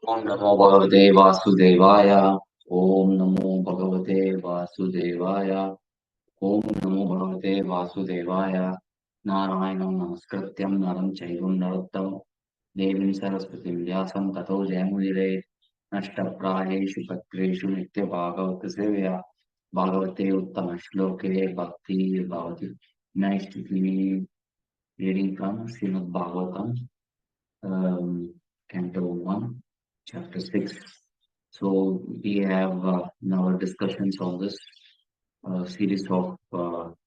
ओम नमो भगवते वासुदेवाय। ओम नमो भगवते वासुदेवाय। ओम नमो भगवते वासुदेवाय। नारायणं नमस्कृत्यं नरं चैव नरोत्तमं देवीं सरस्वतीं व्यासं ततो जयमुदीरये। नष्टप्रायेषु पत्रेषु नित्यभागवतसेवया भागवते उत्तमश्लोके भक्ति भवति। Next we reading from Srimad Bhagavatam, Canto 1, Chapter 6. So we have now discussions on this series of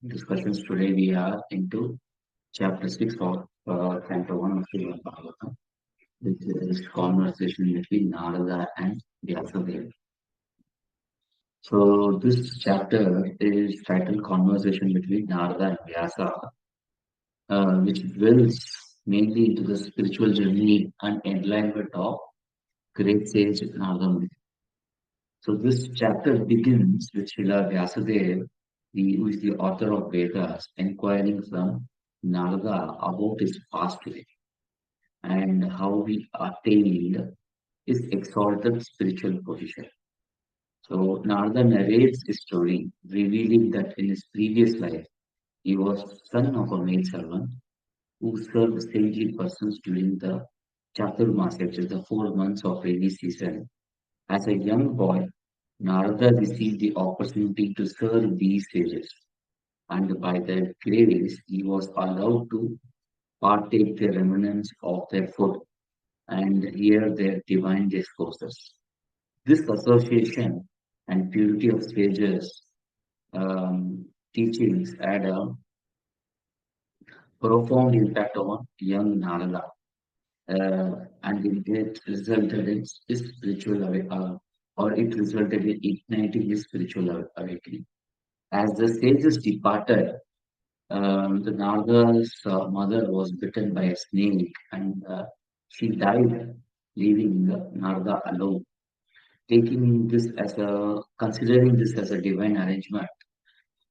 discussions. Today we are into Chapter 6 of Canto 1 of Srimad Bhagavatam, which is conversation between Narada and Vyasadeva. So this chapter is titled Conversation between Narada and Vyasa, which dwells mainly into the spiritual journey and enlightenment of great sage Narada. So this chapter begins with Srila Vyasadeva, who is the author of Vedas, inquiring from Narada about his past life and how he attained his exalted spiritual position. So Narada narrates his story, revealing that in his previous life he was son of a maid servant who served sagely persons during the Chaturmasya, which is the 4 months of rainy season. As a young boy, Narada received the opportunity to serve these sages, and by their grace, he was allowed to partake the remnants of their food and hear their divine discourses. This association and purity of sages' teachings had a profound impact on young Narada, and it resulted in his or it resulted in igniting his spiritual awakening. As the sages departed, the Narada's mother was bitten by a snake, and she died, leaving Narada alone. Considering this as a divine arrangement,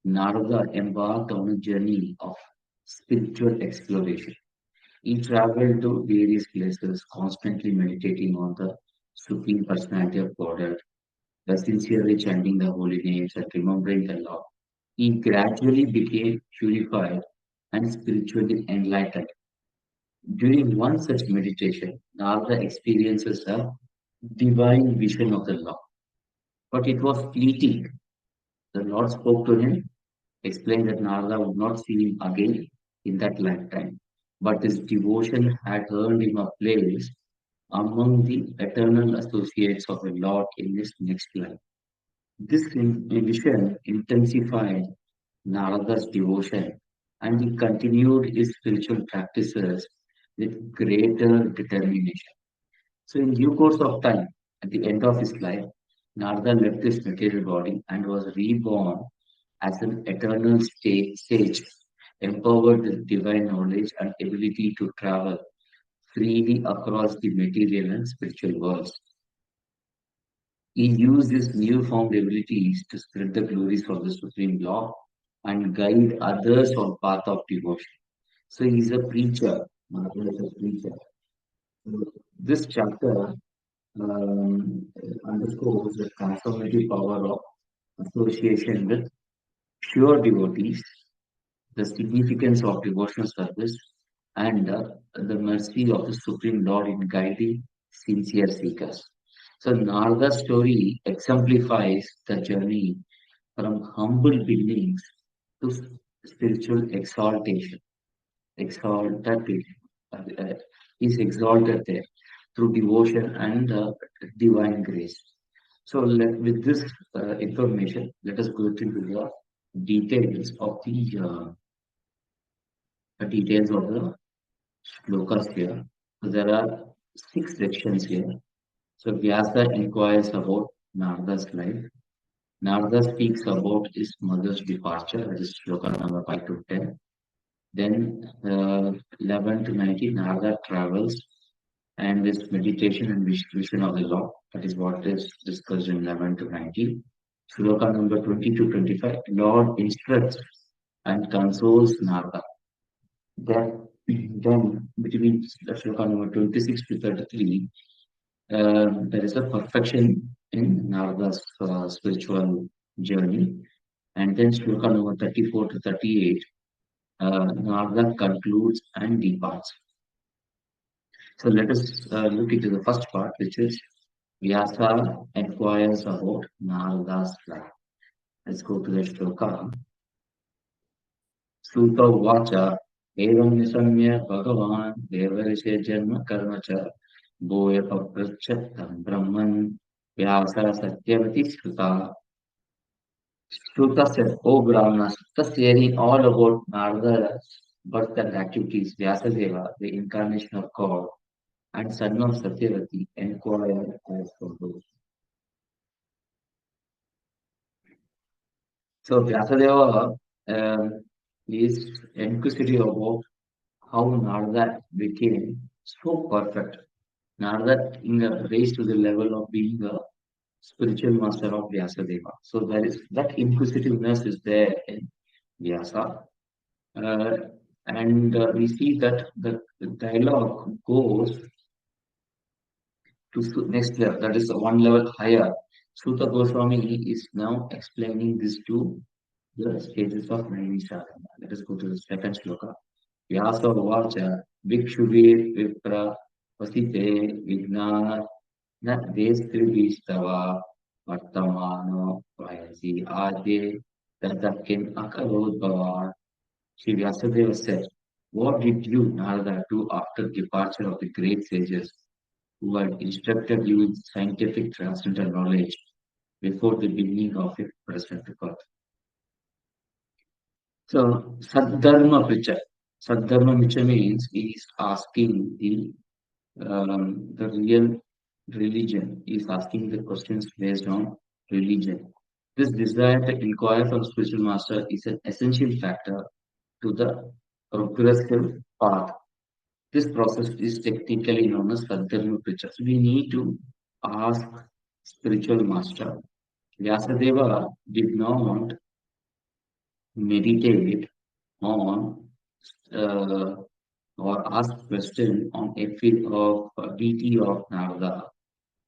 Narada embarked on a journey of spiritual exploration. He traveled to various places, constantly meditating on the Supreme Personality of Godhead, sincerely chanting the holy names and remembering the law. He gradually became purified and spiritually enlightened. During one such meditation, Narada experiences a divine vision of the law, but it was fleeting. The Lord spoke to him, explained that Narada would not see him again in that lifetime, but his devotion had earned him a place among the eternal associates of the Lord in his next life. This vision intensified Narada's devotion, and he continued his spiritual practices with greater determination. So, in due course of time, at the end of his life, Narada left this material body and was reborn as an eternal sage, empowered with divine knowledge and ability to travel freely across the material and spiritual worlds. He used his newfound abilities to spread the glories of the Supreme Law and guide others on path of devotion. So he's a preacher. Maharaj is a preacher. So this chapter underscores the transformative power of association with pure devotees, the significance of devotional service, and the mercy of the Supreme Lord in guiding sincere seekers. So Narada's story exemplifies the journey from humble beginnings to spiritual exaltation. Exalted, is exalted there through devotion and divine grace. So with this information, let us go into the details of the shlokas here. So there are 6 sections here. So Vyasa inquires about Narada's life. Narada speaks about his mother's departure, that is shloka number 5 to 10. Then 11 to 19, Narada travels and his meditation and vision of the law. That is what is discussed in 11 to 19. Shloka number 20 to 25, Lord instructs and consoles Narada. Then between shloka number 26 to 33, There is a perfection in Narada's spiritual journey. And then Shloka number 34 to 38, Narada concludes and departs. So let us look into the first part, which is Vyasa inquires about Narada's life. Let's go to the shloka. Suta Vacha Evam Nisamya Bhagavan Devarishe Janma Karma Cha Boya Paprachattam Brahman Vyasa Satyavati Sruta. Shruta said, O Brahmana, Shruta hearing all about Narada's birth and activities, Vyasadeva, the incarnation of God, and son of Satyavati, inquired as follows. So Vyasadeva is inquisitive about how Narada became so perfect. Narada raised to the level of being a spiritual master of Vyasadeva. So there is that inquisitiveness is there in Vyasa. Uh, and we see that the dialogue goes to next level, that is one level higher. Suta Goswami is now explaining this to the stages of Naimisharana. Let us go to the second shloka. Vyasa Vacha Bhikshuvir Vipra Vasite Vignana Destribhistava Vartamano Vayasi Ade Tadakin Akarod Bhavar. Sri Vyasadeva said, what did you, Narada, do after departure of the great sages who had instructed you in scientific transcendental knowledge before the beginning of your present birth? So, Sadharma Picha. Sadharma Picha means he is asking the real religion, he is asking the questions based on religion. This desire to inquire from spiritual master is an essential factor to the progressive path. This process is technically known as Sadharma Picha. So we need to ask spiritual master. Vyasadeva did not meditate on uh, or ask question on a field of deity of Narada.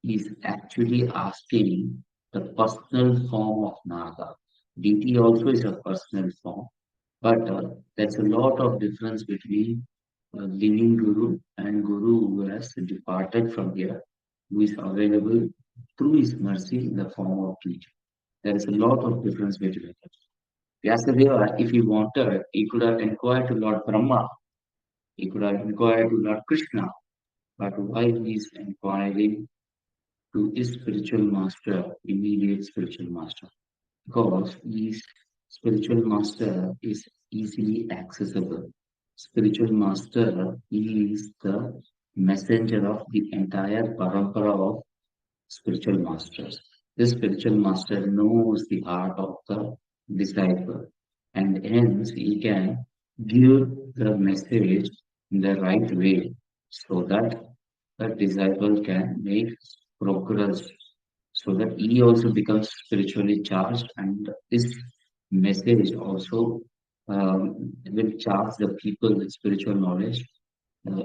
He is actually asking the personal form of Narada. Deity also is a personal form, but there's a lot of difference between living Guru and Guru who has departed from here, who is available through his mercy in the form of deity. There is a lot of difference between them. Vyasadeva, if he wanted, he could have inquired to Lord Brahma, he could have inquired to Lord Krishna, but why he is inquiring to his spiritual master, immediate spiritual master? Because his spiritual master is easily accessible. Spiritual master is the messenger of the entire parampara of spiritual masters. This spiritual master knows the heart of the disciple, and hence he can give the message in the right way so that the disciple can make progress, so that he also becomes spiritually charged, and this message also will charge the people with spiritual knowledge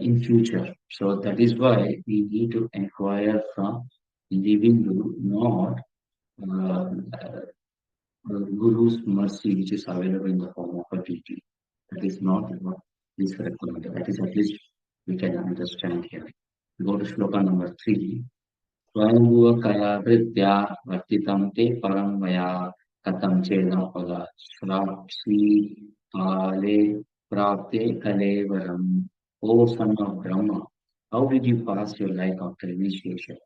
in future. So that is why we need to inquire from living Guru, not uh, Guru's mercy, which is available in the form of a deity. That is not what is recommended. That is at least we can understand here. Go to shloka number 3. स्वयंभुवकया हृद्या वर्तितं ते परं मया कथं चेदपगा श्राप्सि काले प्राप्ते कलेवरम्. O son of Brahma, how did you pass your life after initiation?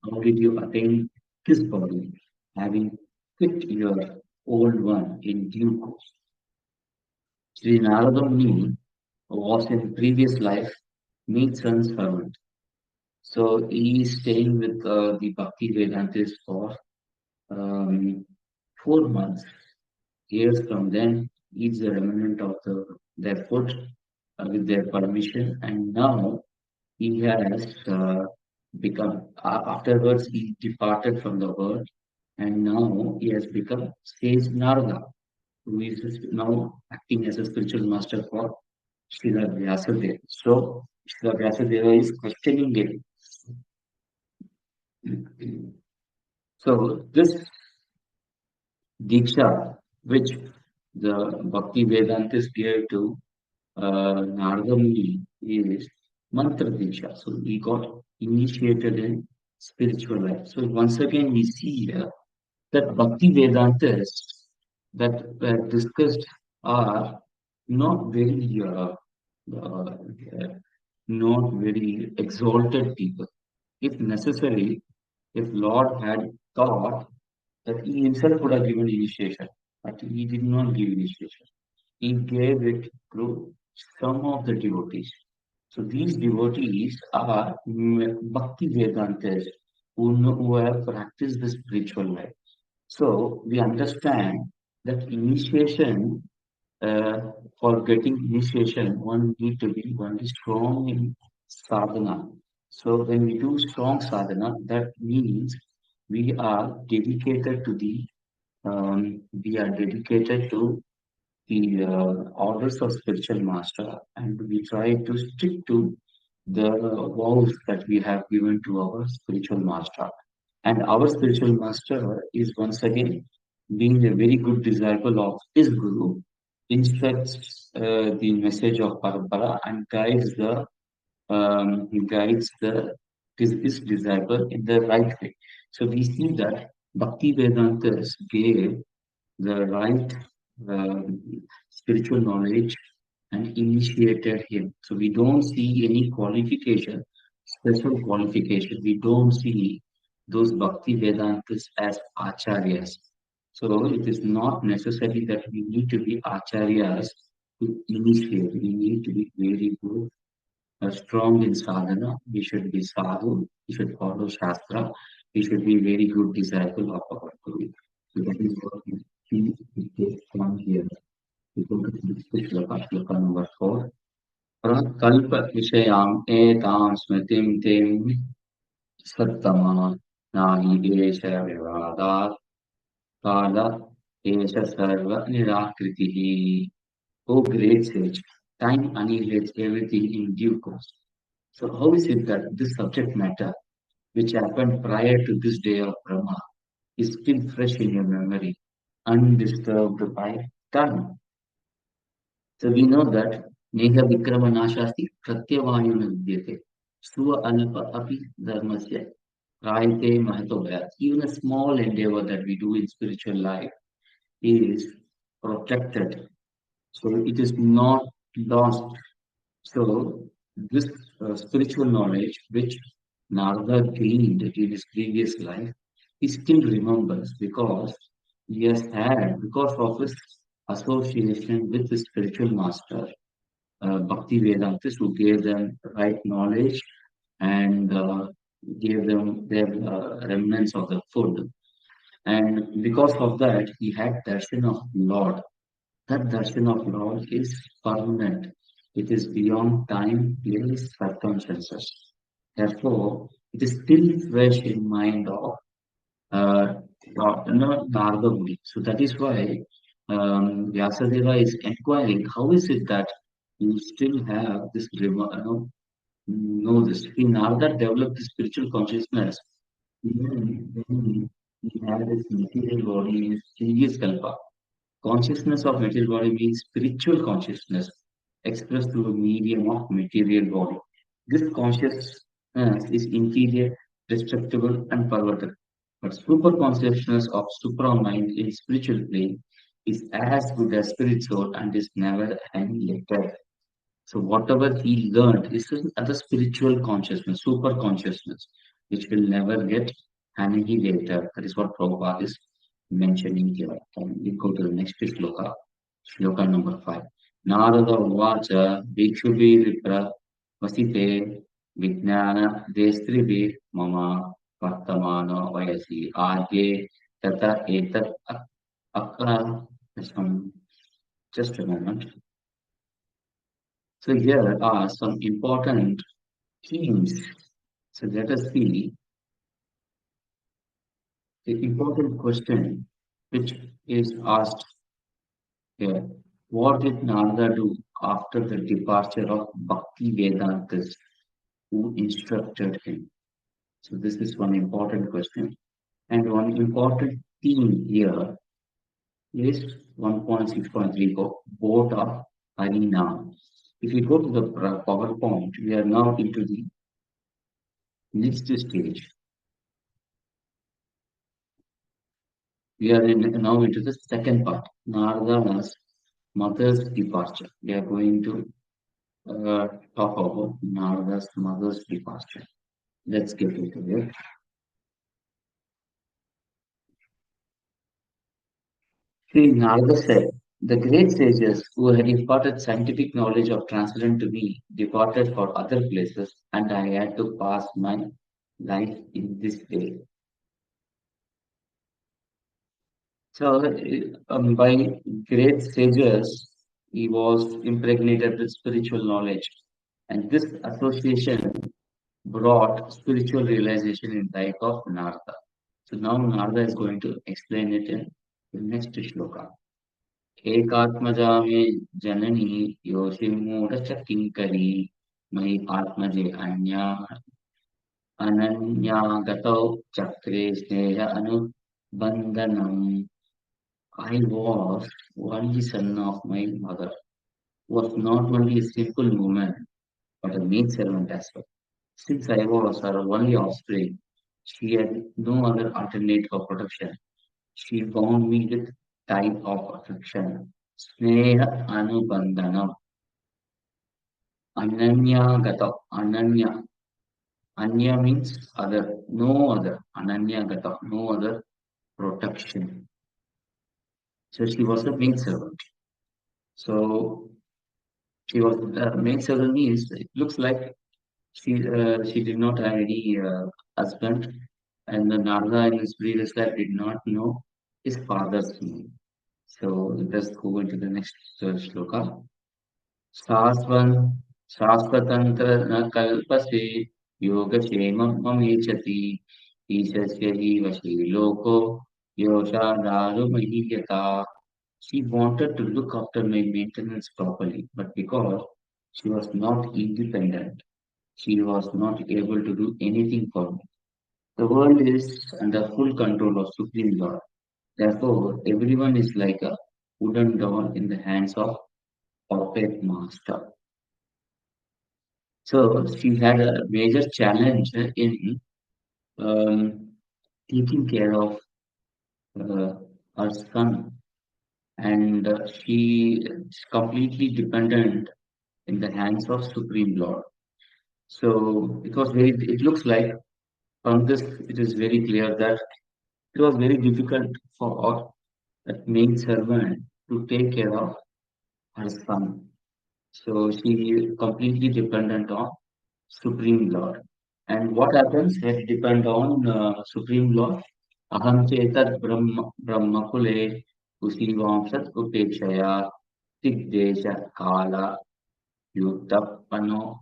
How did you attain this body, having quit your old one in due course? Sri Narada Muni was in previous life meat son's servant. So he is staying with the Bhakti Vedantis for um, 4 months. Years from then, eats the remnant of their food with their permission, and now he has become. Afterwards, he departed from the world, and now he has become sage Narada, who is now acting as a spiritual master for Srila Vyasadeva. So Srila Vyasadeva is questioning him. So this Diksha, which the Bhakti Vedantis gave to Narada Muni, is Mantra Diksha. So he got initiated in spiritual life. So once again, we see here that Bhakti Vedantas that were discussed are not very uh, not very exalted people. If necessary, if Lord had thought that he himself would have given initiation, but he did not give initiation. He gave it to some of the devotees. So these devotees are Bhakti Vedantas who have practiced the spiritual life. So we understand that initiation, uh, for getting initiation, one need to be one is strong in sadhana. So when we do strong sadhana, that means we are dedicated to we are dedicated to the orders of spiritual master, and we try to stick to the vows that we have given to our spiritual master. And our spiritual master is once again being a very good disciple of his guru, instructs the message of Parampara and guides his disciple in the right way. So we see that Bhakti Vedantas gave the right spiritual knowledge and initiated him. So we don't see any qualification, special qualification. We don't see those Bhakti Vedantas as acharyas. So it is not necessary that we need to be acharyas to initiate. We need to be very good, strong in sadhana. We should be sadhu. We should follow shastra. We should be very good disciple of our guru. So that is what we take from here. We go to the shloka, shloka number 4. प्रकल्प विषयां एतां स्मृतिं तिं सत्तमा नाहि एष विवादात् काल एष सर्व निराकृतिः. O great sage, time annihilates everything in due course. So how is it that this subject matter, which happened prior to this day of Brahma, is still fresh in your memory, undisturbed by time? So we know that Neha Vikrama Nashasti Pratyavayuna Vidyate. Swa Alpa Api Dharmasya Rayate Mahatobhaya. Even a small endeavor that we do in spiritual life is protected. So it is not lost. So this spiritual knowledge which Narada gained in his previous life, he still remembers because he has had, because of his association with the spiritual master, Bhakti Vedantis, who gave them right knowledge and gave them their remnants of the food. And because of that, he had darshan of Lord. That darshan of Lord is permanent. It is beyond time, place, circumstances. Therefore, it is still fresh in mind of uh, Narada Muni. So that is why Vyasadeva is inquiring, how is it that you still have this, know this? In Narada developed the spiritual consciousness, even when he had this material body in his previous kalpa. Consciousness of material body means spiritual consciousness expressed through a medium of material body. This consciousness is interior, destructible, and perverted. But super consciousness of supramind in spiritual plane is as good as spirit soul and is never annihilated. So whatever he learned is the spiritual consciousness, super consciousness, which will never get annihilated. That is what Prabhupada is mentioning here. And we go to the next shloka, shloka number 5. Narada Vacha Bhikshubhi Vipra Vasite Vijnana Destrivi Mama Vartamana Vayasi Age Tata Etat Akra. Just a moment. So here are some important themes. So let us see the important question which is asked here. What did Narada do after the departure of Bhakti Vedantas who instructed him? So this is one important question. And one important theme here is 1.6.3 both are arena. If we go to the PowerPoint, we are now into the next stage. We are now into the second part, Narada's mother's departure. We are going to talk about Narada's mother's departure. Let's get into it. See, Narada said, the great sages who had imparted scientific knowledge of transcendence to me departed for other places, and I had to pass my life in this way. So, by great sages, he was impregnated with spiritual knowledge, and this association brought spiritual realization in the life of Narada. So now Narada is going to explain it in the next shloka. एकात्मजा मे जननी योषिमूढ़ किङ्करी मयि आत्मजे अनन्यागतौ चक्रे स्नेह अनुबन्धनम्. I was only son of my mother, was not only a simple woman, but a maidservant as well. Since I was her only offspring, she had no other alternate for protection. She bound me with tie of affection. Sneha Anubandhanam. Ananya Gata. Ananya. Anya means other. No other. Ananya Gata. No other protection. So she was a maid servant. So she was maid servant means it looks like she did not have any husband, and the Narada in his previous life did not know his father's name. So let's go into the next shloka. शाश्वन् शाश्वतन्त्र न कल्पसे योगक्षेमं ममेचति ईशस्य हि वशी लोको योषादारुमहीयता. She wanted to look after my maintenance properly, but because she was not independent, she was not able to do anything for me. The world is under full control of Supreme Lord. Therefore, everyone is like a wooden doll in the hands of puppet master. So she had a major challenge in um, taking care of uh, her son, and she is completely dependent in the hands of Supreme Lord. So it looks like from this, it is very clear that it was very difficult for that maid servant to take care of her son. So she completely dependent on Supreme Lord. And what happens? It depend on Supreme Lord. Aham chetat brahma kule usivamsat upekshaya tikdesha kala yutappano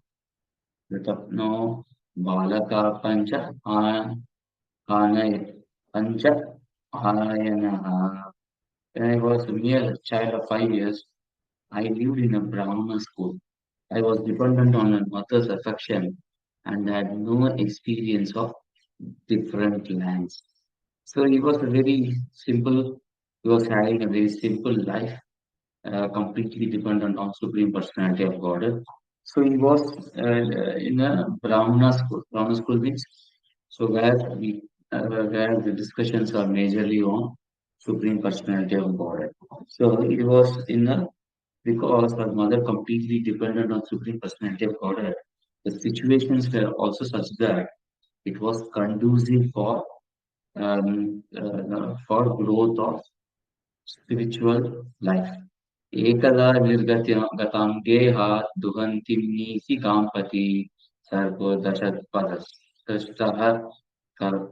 yutapno balaka anay pancha ayanaha. When I was a mere child of 5 years, I lived in a Brahmana school. I was dependent on my mother's affection and had no experience of different lands. So he was a very simple, he was having a very simple life, completely dependent on Supreme Personality of God. So he was in a Brahmana school. Brahmana school means so where the discussions are majorly on Supreme Personality of God. So he was in a because her mother completely depended on Supreme Personality of God. The situations were also such that it was conducive for growth of spiritual life. एकदा निर्गतां गेहा दुहन्तीं नीतिकां पति सर्वदशत्पदस्तः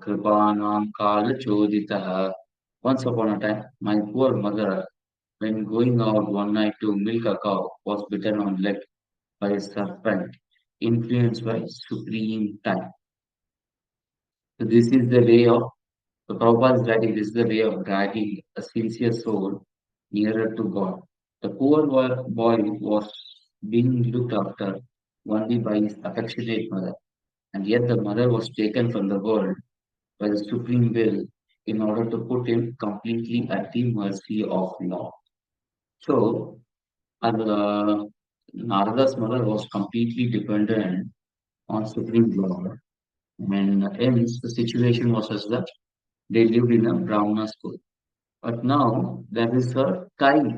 कृपाणां कालचोदितः. Once upon a time, my poor mother, when going out one night to milk a cow, was bitten on leg by a serpent, influenced by supreme time. So this is the way of the Prabhupada is writing, this is the way of dragging a sincere soul nearer to God. The poor boy was being looked after only by his affectionate mother. And yet the mother was taken from the world by the supreme will in order to put him completely at the mercy of law. So, Narada's mother was completely dependent on supreme law, and hence the situation was such that they lived in a Brahmana school. But now there is a tie,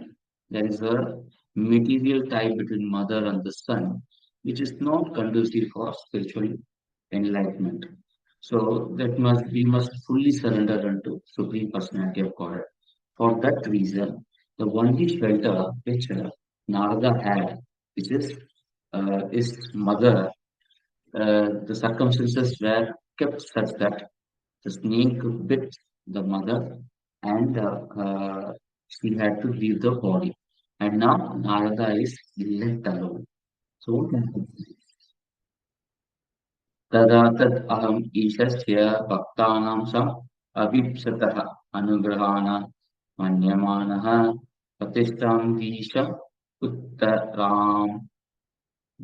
there is a material tie between mother and the son, which is not conducive for spiritual enlightenment. So that must we must fully surrender unto Supreme Personality of God. For that reason, the only shelter which Narada had, which is his mother, the circumstances were kept such that the snake bit the mother and she had to leave the body. And now Narada is left alone. So तदा तद् अहम् ईशस्य भक्तानां सम् अभीप्सतः अनुग्रहाण मन्यमानः प्रतिष्ठां उत्तराम्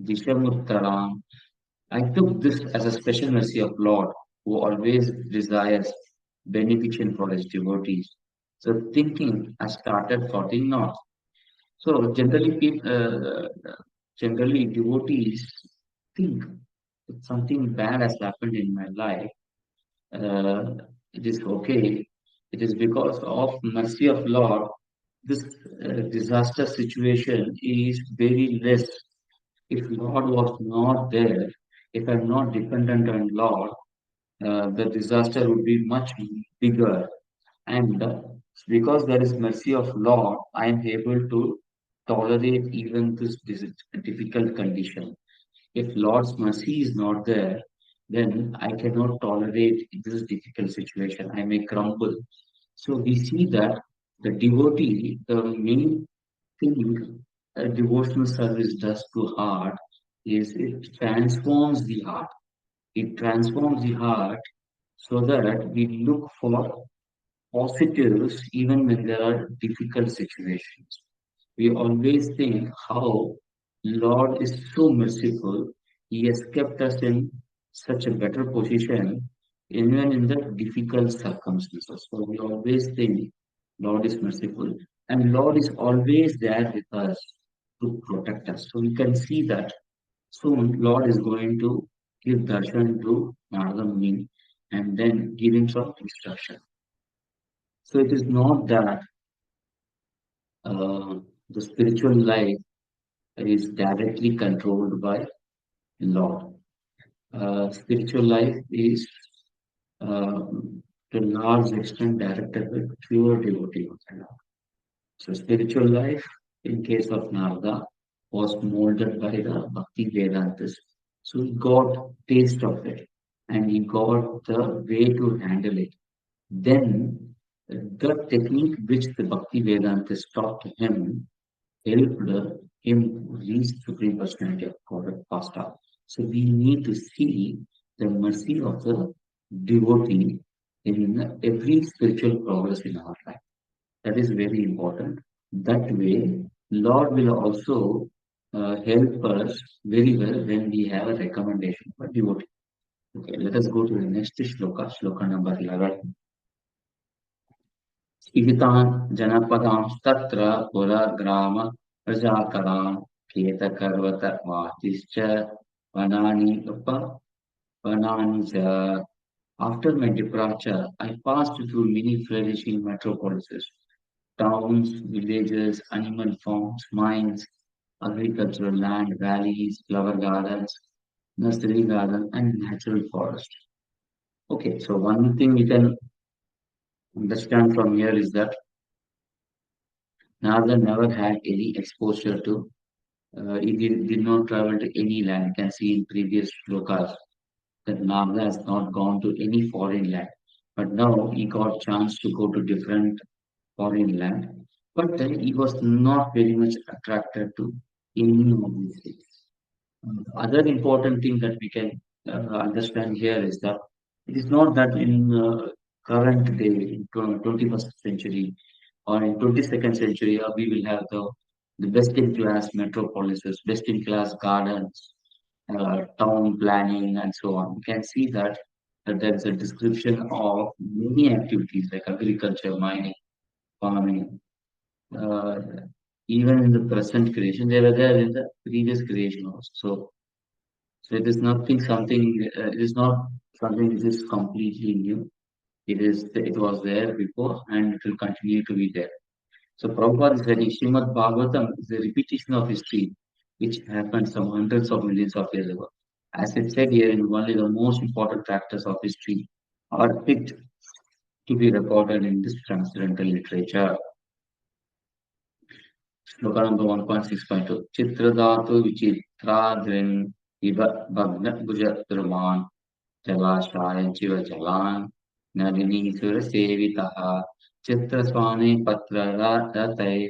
दिशमुत्तराम्. I took this as a special mercy of Lord, who always desires benefiction for his devotees. So thinking, I started plotting north. So generally devotees think if something bad has happened in my life, uh, it is okay. It is because of mercy of Lord. This disaster situation is very less. If Lord was not there, if I'm not dependent on Lord, the disaster would be much bigger. And because there is mercy of Lord, I am able to tolerate even this difficult condition. If Lord's mercy is not there, then I cannot tolerate this difficult situation. I may crumble. So we see that the devotee, the main thing a devotional service does to heart is it transforms the heart. It transforms the heart so that we look for positives even when there are difficult situations. We always think how Lord is so merciful. He has kept us in such a better position even in the difficult circumstances. So we always think Lord is merciful and Lord is always there with us to protect us. So we can see that soon Lord is going to give darshan to Narada Muni and then give him some instruction. So it is not that uh, the spiritual life is directly controlled by Lord. Spiritual life is uh, to a large extent directed by pure devotee of the Lord. So spiritual life, in case of Narada, was molded by the Bhakti Vedantas. So he got taste of it and he got the way to handle it. Then the technique which the Bhakti Vedantas taught to him helped him reach Supreme Personality of God faster. So we need to see the mercy of the devotee in every spiritual progress in our life. That is very important. That way, Lord will also help us very well when we have a recommendation for devotee. Okay, let us go to the next shloka, shloka number 11. स्थितान् जनपदांस्तत्र पुरग्राम प्रजाकरान् केतकर्वतवातिश्च वनानि वनानि च. After my departure, I passed through many flourishing metropolises, towns, villages, animal farms, mines, agricultural land, valleys, flower gardens, nursery garden, and natural forest. Okay, so one thing we can understand from here is that Narada never had any exposure to, he did not travel to any land. You can see in previous shlokas that Narada has not gone to any foreign land. But now he got chance to go to different foreign land. But he was not very much attracted to any of these things. Other important thing that we can understand here is that it is not that in current day, in 21st century or in 22nd century, we will have the best in class metropolises, best in class gardens. town planning, and so on. You can see that there is a description of many activities like agriculture, mining, farming. Uh, Even in the present creation, they were there in the previous creation also. So it is nothing something. It is not something which is completely new. It was there before, and it will continue to be there. So Prabhupada is saying Srimad Bhagavatam is a repetition of history which happened some hundreds of millions of years ago. As it said here, in only the most important factors of history are picked to be recorded in this transcendental literature. Sloka number 1.6.2. Chitradhatu vichitradrin iva bhagna bhujadraman जलाशाय जीव जलान नलिनी सुर सेवितः चित्रस्वामी पत्र रतय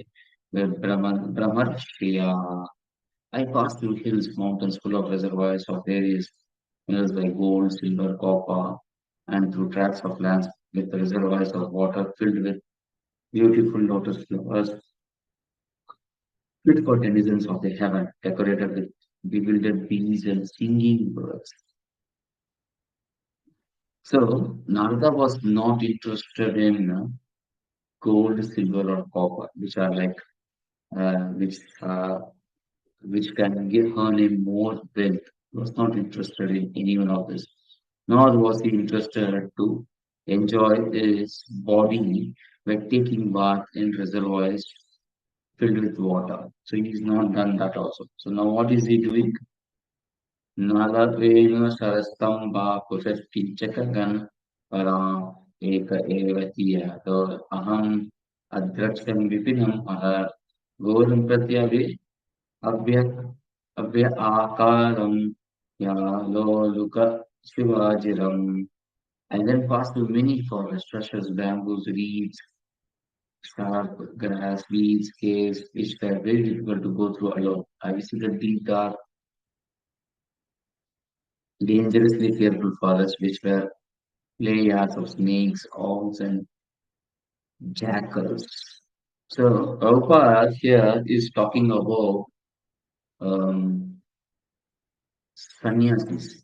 भ्रमर्षिया. I passed through hills, mountains full of reservoirs of various minerals like gold, silver, copper, and through tracts of lands with reservoirs of water filled with beautiful lotus flowers, fit for denizens of the heaven, decorated with bewildered bees and singing birds. So Narada was not interested in gold, silver, or copper, which are like uh, which uh, which can give earn him more wealth. He was not interested in any one of this. Nor was he interested to enjoy his body by taking bath in reservoirs filled with water. So he's not done that also. So now what is he doing? नलत्वेन सरस्तं वा कुशश्चिच्चकगन् परां एक एव तीयतो अहम् अद्रक्ष्यं विपिनं घोरं प्रत्यभि Abhay Abhay आकारं यालोलुक शिवाजिरम्. And then passed through many forests, rushes, bamboos, reeds, sharp grass, weeds, caves, which were very difficult to go through alone. I visited deep dark dangerously fearful forests which were playards of snakes, owls, and jackals. So Prabhupada here is talking about um, sannyasis.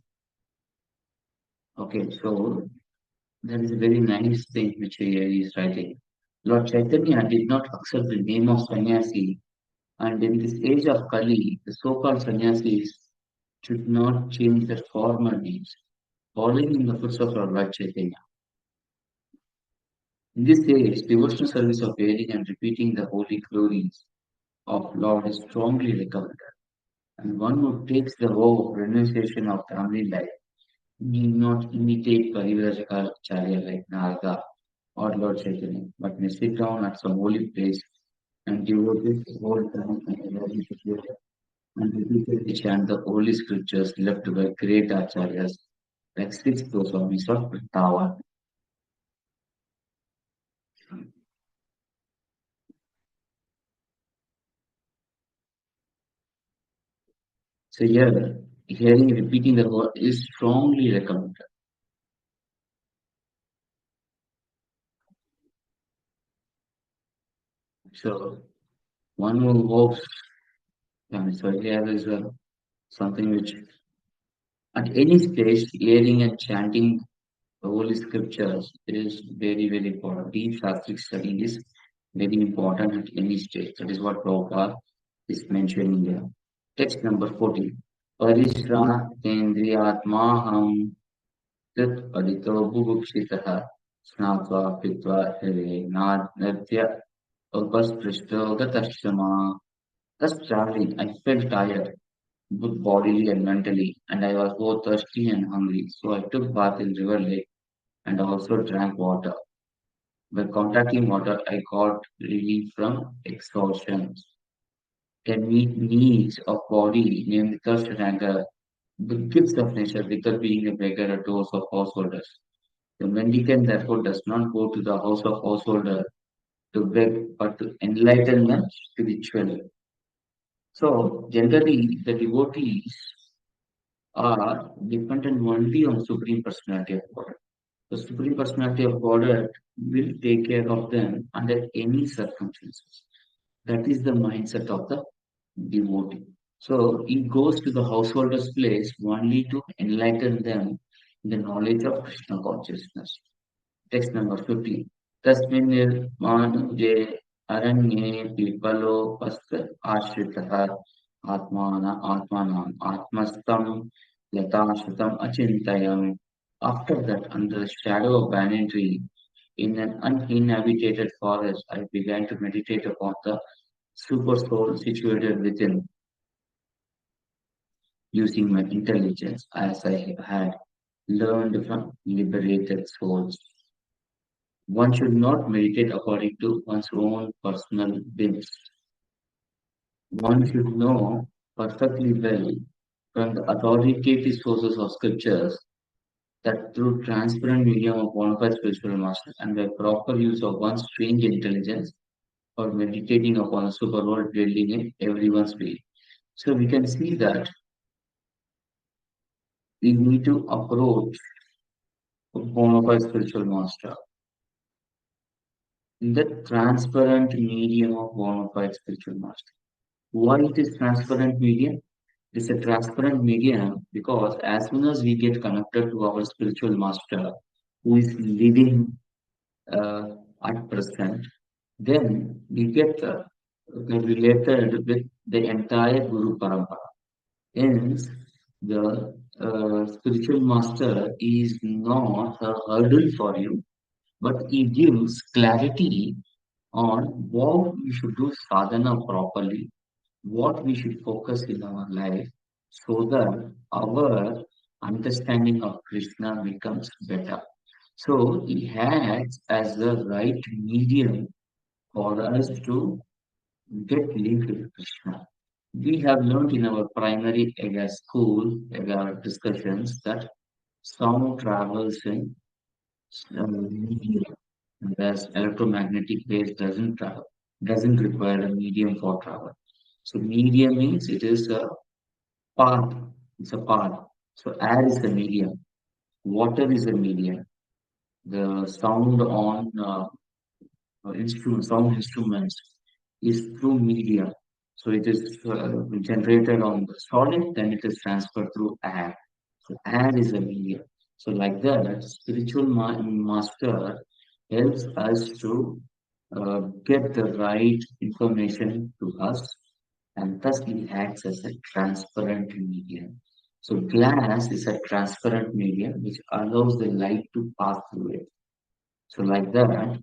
Okay, so that is a very nice thing which he is writing. Lord Chaitanya did not accept the name of sannyasi, and in this age of Kali, the so-called sannyasis should not change their former names, following in the footsteps of Lord Chaitanya. In this age, devotional service of hearing and repeating the holy glories of Lord is strongly recommended. And one who takes the vow of renunciation of family life need not imitate Parivrajacharya like Narada or Lord Chaitanya, but may sit down at some holy place and devote his whole time and energy to prayer and repeatedly chant the holy scriptures left by great acharyas like six Goswamis of Vrindavan. So here, hearing repeating the word is strongly recommended. So one who hopes, so here is something which at any stage, hearing and chanting the holy scriptures is very, very important. Deep Shastric study is very important at any stage. That is what Prabhupada is mentioning here. Text number 14. Parishra tendriyatmaham tit adito bubukshitaha snatva pitva here nadnatya upasprishtho gatashama. Thus traveling, I felt tired both bodily and mentally, and I was both thirsty and hungry. So I took bath in river lake and also drank water. By contacting water, I got relief from exhaustion. Can meet needs of body, namely thirst and anger, the gifts of nature, without being a beggar at doors of householders. The mendicant therefore does not go to the house of householder to beg, but to enlighten them spiritually. So generally, the devotees are dependent only on Supreme Personality of God. The Supreme Personality of God will take care of them under any circumstances. That is the mindset of the devotee. So he goes to the householder's place only to enlighten them in the knowledge of Krishna consciousness. Text number 15. तस्मिन्निर्माणुजे अरण्ये पिपलोपस्थ आश्रितः आत्मानम् आत्मस्थं लताश्रितम् अचिन्तयम्. After that, under the shadow of banyan tree, in an uninhabited forest, I began to meditate upon the super soul situated within, using my intelligence as I had learned from liberated souls. One should not meditate according to one's own personal whims. One should know perfectly well from the authoritative sources of scriptures that through transparent medium of one of our spiritual masters and by proper use of one's strange intelligence or meditating upon a super world dwelling in everyone's way. So we can see that we need to approach one of our spiritual master in the transparent medium of bona fide spiritual master. Why it is transparent medium? It's a transparent medium because as soon as we get connected to our spiritual master who is living uh, at present, then we get related with the entire Guru Parampara. Hence, the spiritual master is not a hurdle for you, but he gives clarity on what we should do sadhana properly, what we should focus in our life, so that our understanding of Krishna becomes better. So he acts as the right medium for us to get linked with Krishna. We have learned in our primary school discussions that sound travels in medium, whereas electromagnetic waves doesn't require a medium for travel. So medium means it is a path. It's a path. So air is the medium. Water is the medium. The sound on sound instruments is through media. So it is generated on the solid, then it is transferred through air. So air is a medium. So like that, spiritual master helps us to get the right information to us, and thus he acts as a transparent medium. So glass is a transparent medium which allows the light to pass through it. So like that,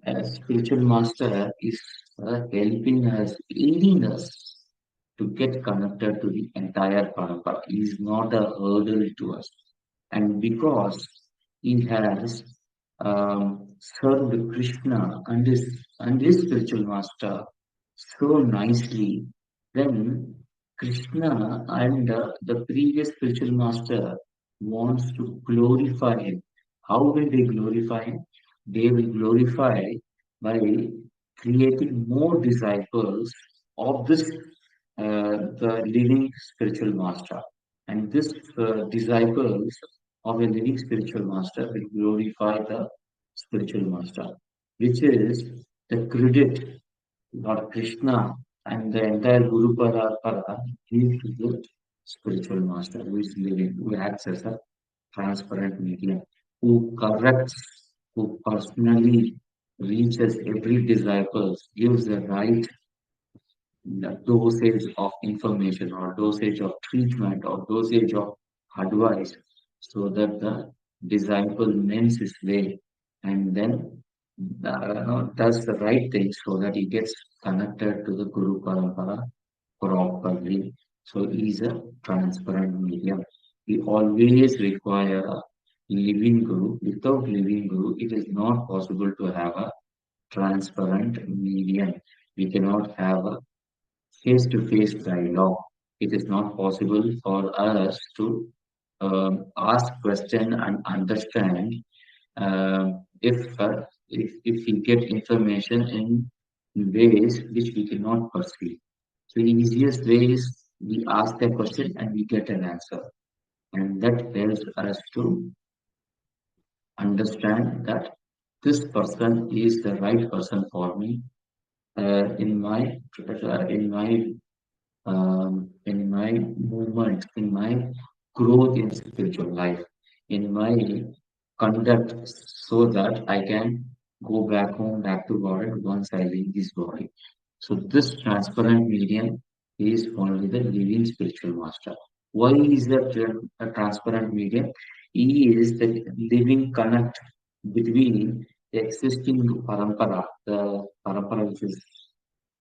a spiritual master is helping us, aiding us to get connected to the entire parampara. He is not a hurdle to us. And because he has served Krishna and his spiritual master so nicely, then Krishna and the previous spiritual master wants to glorify him. How will they glorify him? They will glorify by creating more disciples of this the living spiritual master. And this disciples of a living spiritual master will glorify the spiritual master, which is the credit Lord Krishna and the entire Guru Parampara give to the spiritual master who is living, who acts as a transparent medium, who corrects, who personally reaches every disciple, gives the right dosage of information or dosage of treatment or dosage of advice so that the disciple mends his way and then does the right thing so that he gets connected to the Guru Parampara properly. So he is a transparent medium. We always require a living Guru. Without living Guru, it is not possible to have a transparent medium. We cannot have a face-to-face dialogue. It is not possible for us to ask question and understand if we get information in ways which we cannot perceive. So the easiest way is we ask a question and we get an answer, and that helps us to understand that this person is the right person for me in my in my movement, in my growth in spiritual life, in my conduct, so that I can go back home, back to God once I leave this body. So this transparent medium is only the living spiritual master. Why is that a transparent medium? He is the living connect between the existing parampara, the parampara which is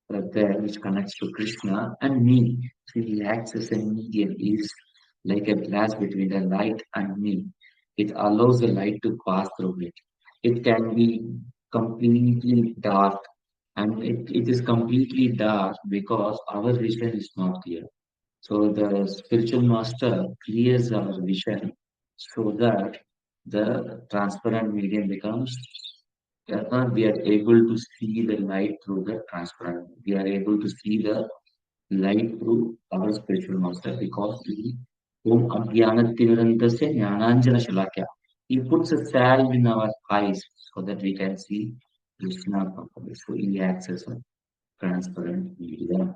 there, which connects to Krishna and me. So he acts as a medium. He is like a glass between the light and me. It allows the light to pass through it. It can be completely dark, and it is completely dark because our vision is not clear. So the spiritual master clears our vision so that the transparent medium becomes, we are able to see the light through the transparent. We are able to see the light through our spiritual master because he Om Ajnanatirandasya Jnananjana Shalakya. He puts a salve in our eyes so that we can see Krishna properly. So he acts as a transparent medium.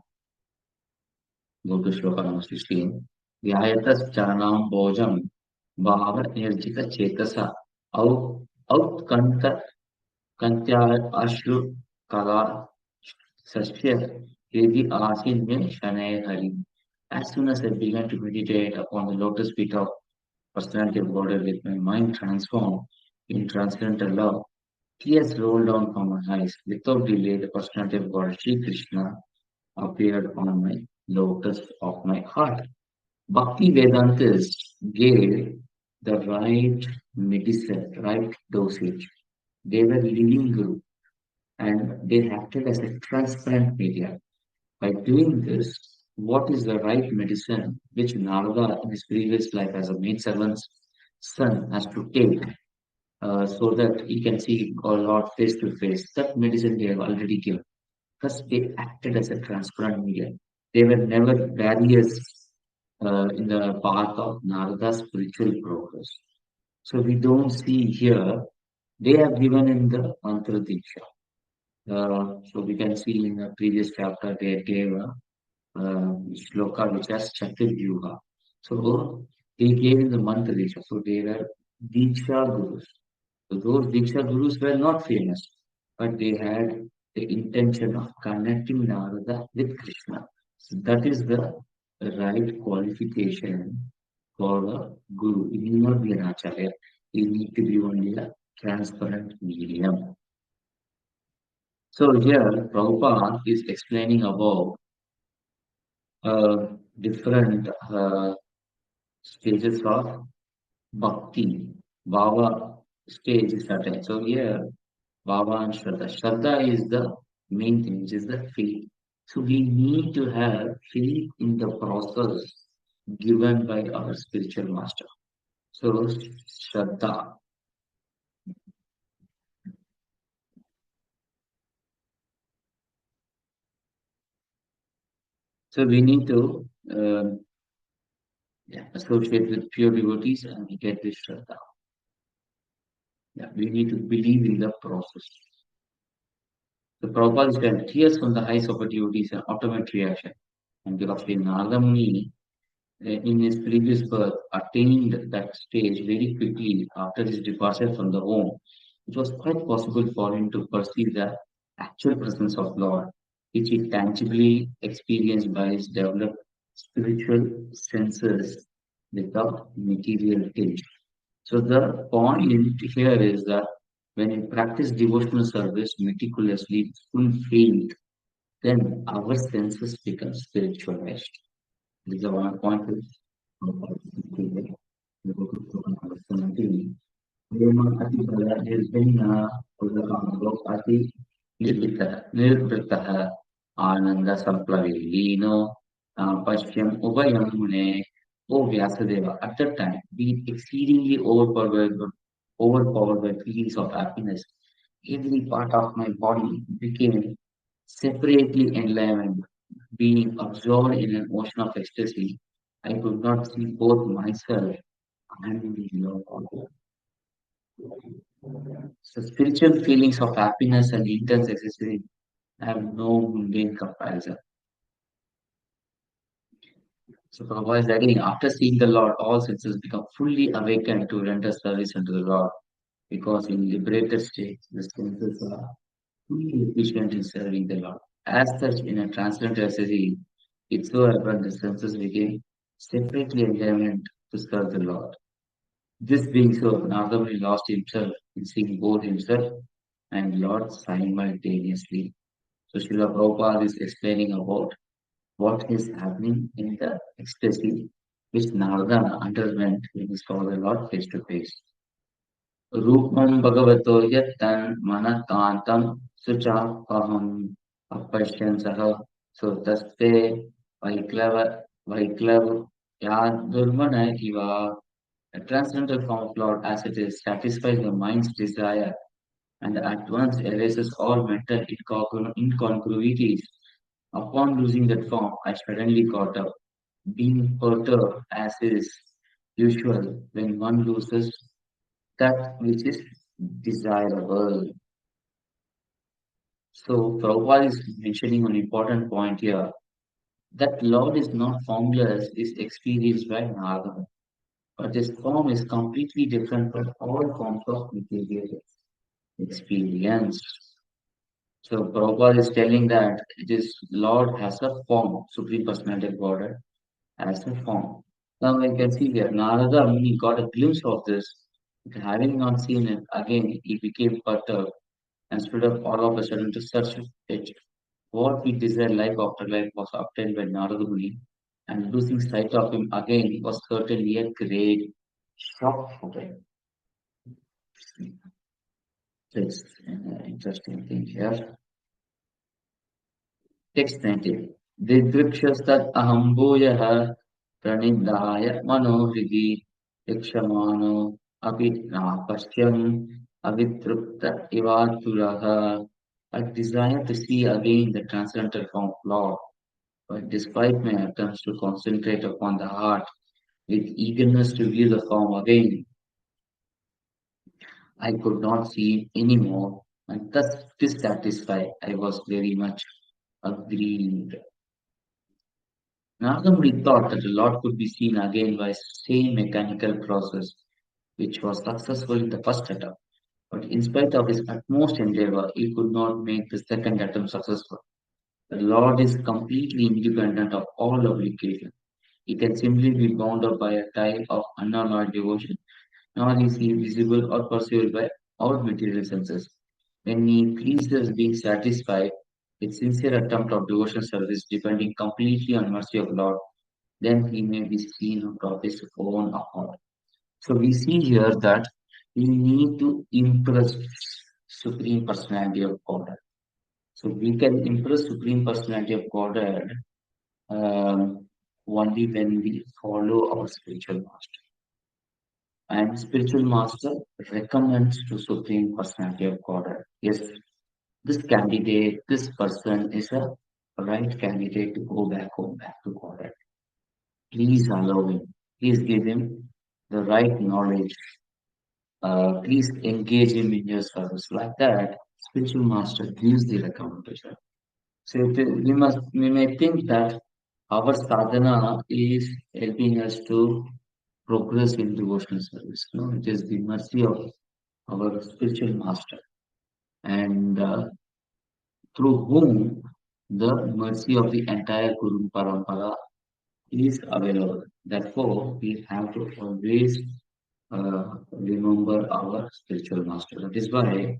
Go to Shloka number 16. Vyayatas Charanam Bojam Bhava Nirjita Chetasa Out Kanta Kantya Ashru Kala Sasya Hedi Asin Me Shanay Hari. As soon as I began to meditate upon the lotus feet of personality of God with my mind transformed in transcendental love, tears rolled down from my eyes. Without delay, the personality of God, Sri Krishna, appeared on my lotus of my heart. Bhakti Vedantas gave the right medicine, right dosage. They were living guru and they acted as a transparent media. By doing this, what is the right medicine which Narada in his previous life as a maidservant's son has to take so that he can see God Lord face to face? That medicine they have already given. Because they acted as a transparent medium. They were never barriers in the path of Narada's spiritual progress. So we don't see here, they have given in the Mantra Diksha. So we can see in the previous chapter, they gave a shloka which has Chaturvyuha. So they gave in the Mantra Diksha. So they were Diksha Gurus. So those Diksha Gurus were not famous, but they had the intention of connecting Narada with Krishna. So that is the right qualification for a Guru. He need not be an Acharya. He need to be only a transparent medium. So here, Prabhupada is explaining about different stages of bhakti. Bhava stage is certain. So here, Bhava and Shraddha. Shraddha is the main thing, which is the faith. So we need to have faith in the process given by our spiritual master. So Shraddha. So we need to associate with pure devotees and we get this Shraddha. Yeah, we need to believe in the process. The Prabhupada is that tears from the eyes of a devotee is an automatic reaction. And because the Narada Muni in his previous birth attained that stage very quickly after his departure from the home, it was quite possible for him to perceive the actual presence of Lord, which he tangibly experienced by his developed spiritual senses without material taste. So the point here is that when we practice devotional service meticulously, with full faith, then our senses become spiritualized. This is the one point which memang hati pada dirinya untuk hati nirvita ananda samplavilino pasyam ubayam mune. Oh Vyasadeva, at that time, being exceedingly overpowered by feelings of happiness, every part of my body became separately enlivened, being absorbed in an ocean of ecstasy. I could not see both myself and the Lord. So spiritual feelings of happiness and intense ecstasy have no mundane comparison. So Prabhupada is writing, after seeing the Lord, all senses become fully awakened to render service unto the Lord. Because in liberated state, the senses are fully efficient in serving the Lord. As such, in a transcendental state, it so happened the senses became separately enjoyment to serve the Lord. This being so, Nardamuni lost himself in seeing both himself and Lord simultaneously. So Srila Prabhupada is explaining about what is happening in the ecstasy which Narada underwent when he saw the Lord face to face. Rupam Bhagavato yattan manakantam suchapaham apashyan saha so taste vaiklava yad durmana iva. A transcendental form of Lord as it is satisfies the mind's desire and at once erases all mental incongruities. Upon losing that form, I suddenly got up, being perturbed as is usual when one loses that which is desirable. So Prabhupada is mentioning an important point here that Lord is not formless, is experienced by Narada, but this form is completely different from all forms of material experience. So Prabhupada is telling that this Lord has a form, Supreme Personality of Godhead has a form. Now we can see here, Narada Muni got a glimpse of this, but having not seen it again, he became perturbed and stood up all of a sudden to search it. What we desire life after life was obtained by Narada Muni, and losing sight of him again was certainly a great shock for him. That's an interesting thing here. Text 19. Didrikshastat ahambuyah pranidhaya manohridi yakshmano api napasyam avitrupta ivaturaha. I desire to see again the transcendental form of Lord, but despite my attempts to concentrate upon the heart with eagerness to view the form again, I could not see him anymore, and thus dissatisfied I was very much aggrieved. Narada thought that the Lord could be seen again by same mechanical process, which was successful in the first attempt. But in spite of his utmost endeavor, he could not make the second attempt successful. The Lord is completely independent of all obligation. He can simply be bound up by a tie of unalloyed devotion, nor is he visible or perceived by our material senses. When he pleases being satisfied with sincere attempt of devotion service depending completely on mercy of Lord, then he may be seen out of his own accord. So we see here that we need to impress Supreme Personality of Godhead. So we can impress Supreme Personality of Godhead only when we follow our spiritual master. And spiritual master recommends to Supreme Personality of Godhead. Yes, this candidate, this person is a right candidate to go back home, back to Godhead. Please allow him. Please give him the right knowledge. Please engage him in your service. Like that, spiritual master gives the recommendation. So we may think that our sadhana is helping us to progress in devotional service. No, it is the mercy of our spiritual master, and through whom the mercy of the entire Guru Parampara is available. Therefore, we have to always remember our spiritual master. That is why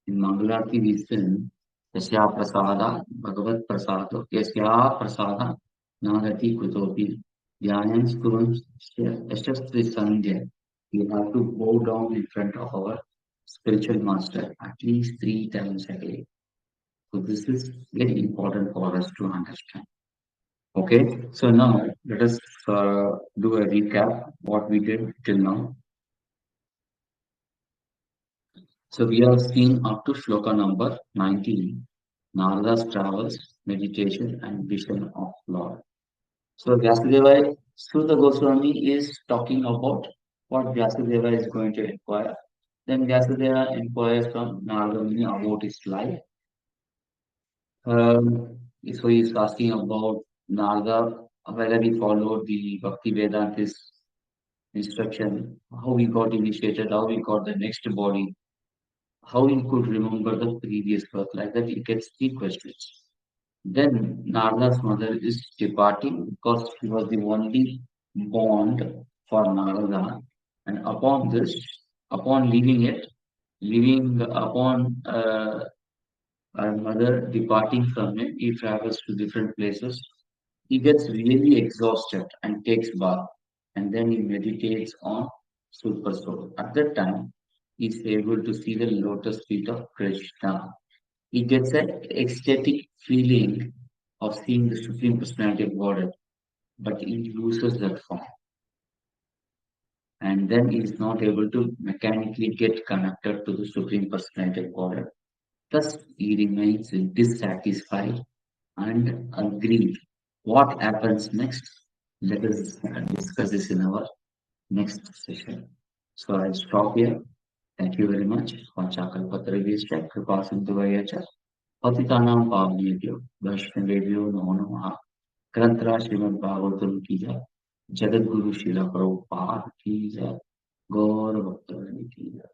in Mangalarti we sing Yasya Prasada Bhagavat Prasada Yasya Prasada Nagati Kutopi Dhyanans Kurun Yashastri Sandhya. We have to bow down in front of our spiritual master at least 3 times a day. So this is very important for us to understand. Okay, so now let us do a recap what we did till now. So we have seen up to shloka number 19, Narada's travels, meditation, and vision of Lord. So Vyasadeva, Sutta Goswami is talking about what Vyasadeva is going to inquire. Then Vyasadeva inquires from Narada Muni about his life. So he's asking about Narada. whether he followed the Bhakti Vedantis instruction, how he got initiated, how he got the next body, how he could remember the previous birth, like that he gets three questions. Then Narada's mother is departing because she was the only bond for Narada. And upon this, upon leaving it, leaving upon our mother departing from him, he travels to different places. He gets really exhausted and takes bath, and then he meditates on Super Soul. At that time, he's able to see the lotus feet of Krishna. He gets an ecstatic feeling of seeing the Supreme Personality of Godhead, but he loses that form. And then he is not able to mechanically get connected to the Supreme Personality of Godhead. Thus, he remains dissatisfied and aggrieved. What happens next? Let us discuss this in our next session. So I'll stop here. Thank you very much. Vanchakalpatarivishya Kripasindhuvaya पतितानां पावनेभ्यो वैष्णवेभ्यो नमो नमः ग्रंथराज श्रीमद् भागवतम की जय जगत गुरु श्रीला प्रभुपाद की जय गौर भक्तवृंद की जय।